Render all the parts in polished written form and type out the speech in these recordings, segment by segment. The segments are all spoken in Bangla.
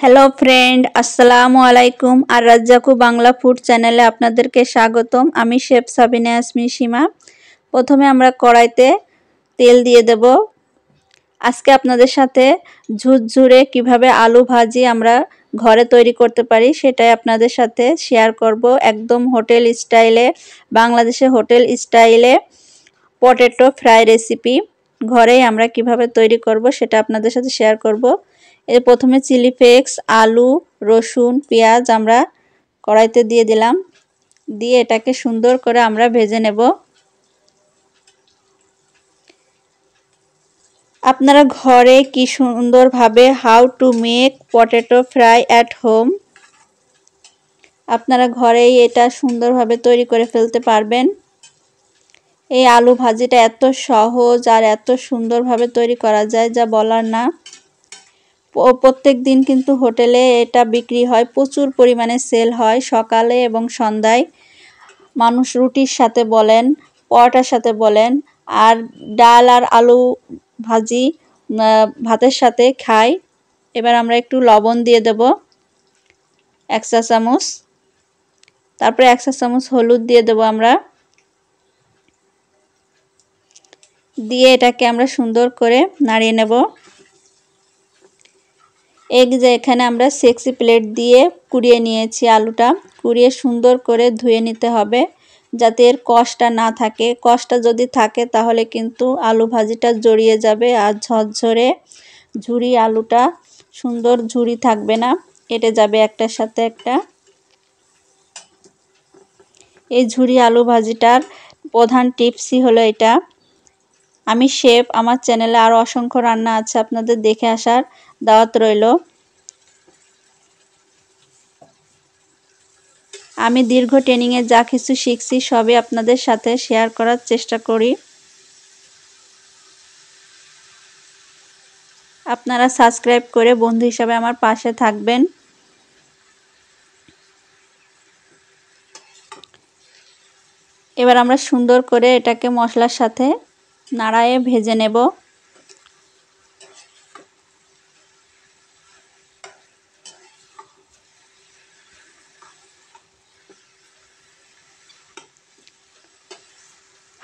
হ্যালো ফ্রেন্ড, আসসালামু আলাইকুম। আর রাজ্জাকু বাংলা ফুড চ্যানেলে আপনাদেরকে স্বাগতম। আমি শেফ সাবিনা ইয়াসমিন সীমা। প্রথমে আমরা কড়াইতে তেল দিয়ে দেব। আজকে আপনাদের সাথে ঝুরঝুরে কিভাবে আলু ভাজি আমরা ঘরে তৈরি করতে পারি সেটাই আপনাদের সাথে শেয়ার করব। একদম হোটেল স্টাইলে, বাংলাদেশে হোটেল স্টাইলে পটেটো ফ্রাই রেসিপি ঘরেই আমরা কিভাবে তৈরি করব সেটা আপনাদের সাথে শেয়ার করব। এর প্রথমে চিলি ফ্লেক্স, আলু, রসুন, পেঁয়াজ আমরা কড়াইতে দিয়ে দিলাম। দিয়ে এটাকে সুন্দর করে আমরা ভেজে নেব। আপনারা ঘরে কি সুন্দরভাবে how to make potato fry at home, আপনারা ঘরেই এটা সুন্দরভাবে তৈরি করে ফেলতে পারবেন। এই আলু ভাজিটা এত সহজ আর এত সুন্দরভাবে তৈরি করা যায় যা বলার না। প্রত্যেক দিন কিন্তু হোটেলে এটা বিক্রি হয়, প্রচুর পরিমাণে সেল হয় সকালে এবং সন্ধ্যায়। মানুষ রুটির সাথে বলেন, পরোটার সাথে বলেন, আর ডাল আর আলু ভাজি ভাতের সাথে খাই। এবার আমরা একটু লবণ দিয়ে দেব 1 চা চামচ। তারপরে 1 চা চামচ হলুদ দিয়ে দেব আমরা। দিয়ে এটাকে আমরা সুন্দর করে নাড়িয়ে নেব। যে এখানে আমরা সেক্সি প্লেট দিয়ে কুড়িয়ে নিয়েছি আলুটা। কুড়িয়ে সুন্দর করে ধুয়ে নিতে হবে যাতে এর কষটা না থাকে। কষটা যদি থাকে তাহলে কিন্তু আলু ভাজিটা জড়িয়ে যাবে আর ঝরঝরে ঝুরি আলুটা সুন্দর ঝুরি থাকবে না, কেটে যাবে একটার সাথে একটা। এই ঝুরি আলু ভাজিটার প্রধান টিপসই হলো এটা। আমি শেফ, আমার চ্যানেলে আরও অসংখ্য রান্না আছে, আপনাদের দেখে আসার দাওয়াত রইল। আমি দীর্ঘ ট্রেনিংয়ে যা কিছু শিখছি সবই আপনাদের সাথে শেয়ার করার চেষ্টা করি। আপনারা সাবস্ক্রাইব করে বন্ধু হিসাবে আমার পাশে থাকবেন। এবার আমরা সুন্দর করে এটাকে মশলার সাথে নাড়ায়ে ভেজে নেব।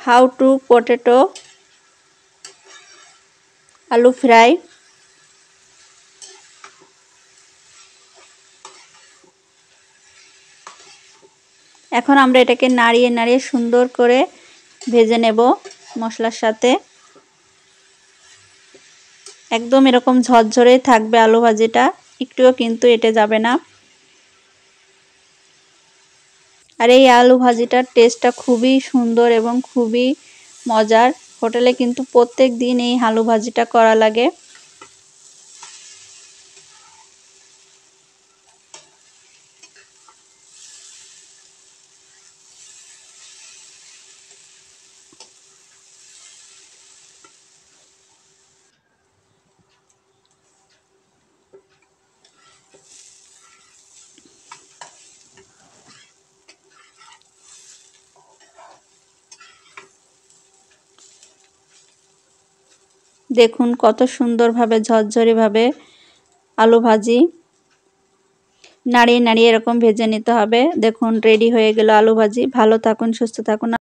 হাউ টু পটেটো আলু ফ্রাই। এখন আমরা এটাকে নাড়িয়ে নাড়িয়ে সুন্দর করে ভেজে নেব মশলার সাথে। একদম এরকম ঝরঝরেই থাকবে আলু ভাজিটা, একটুও কিন্তু এঁটে যাবে না। আর এই আলু ভাজিটার টেস্টটা খুবই সুন্দর এবং খুবই মজার। হোটেলে কিন্তু প্রত্যেক দিন এই আলু ভাজিটা করা লাগে। দেখুন কত সুন্দরভাবে ঝরঝরেভাবে আলু ভাজি নাড়িয়ে নাড়িয়ে এরকম ভেজে নিতে হবে। দেখুন রেডি হয়ে গেল আলু ভাজি। ভালো থাকুন, সুস্থ থাকুন।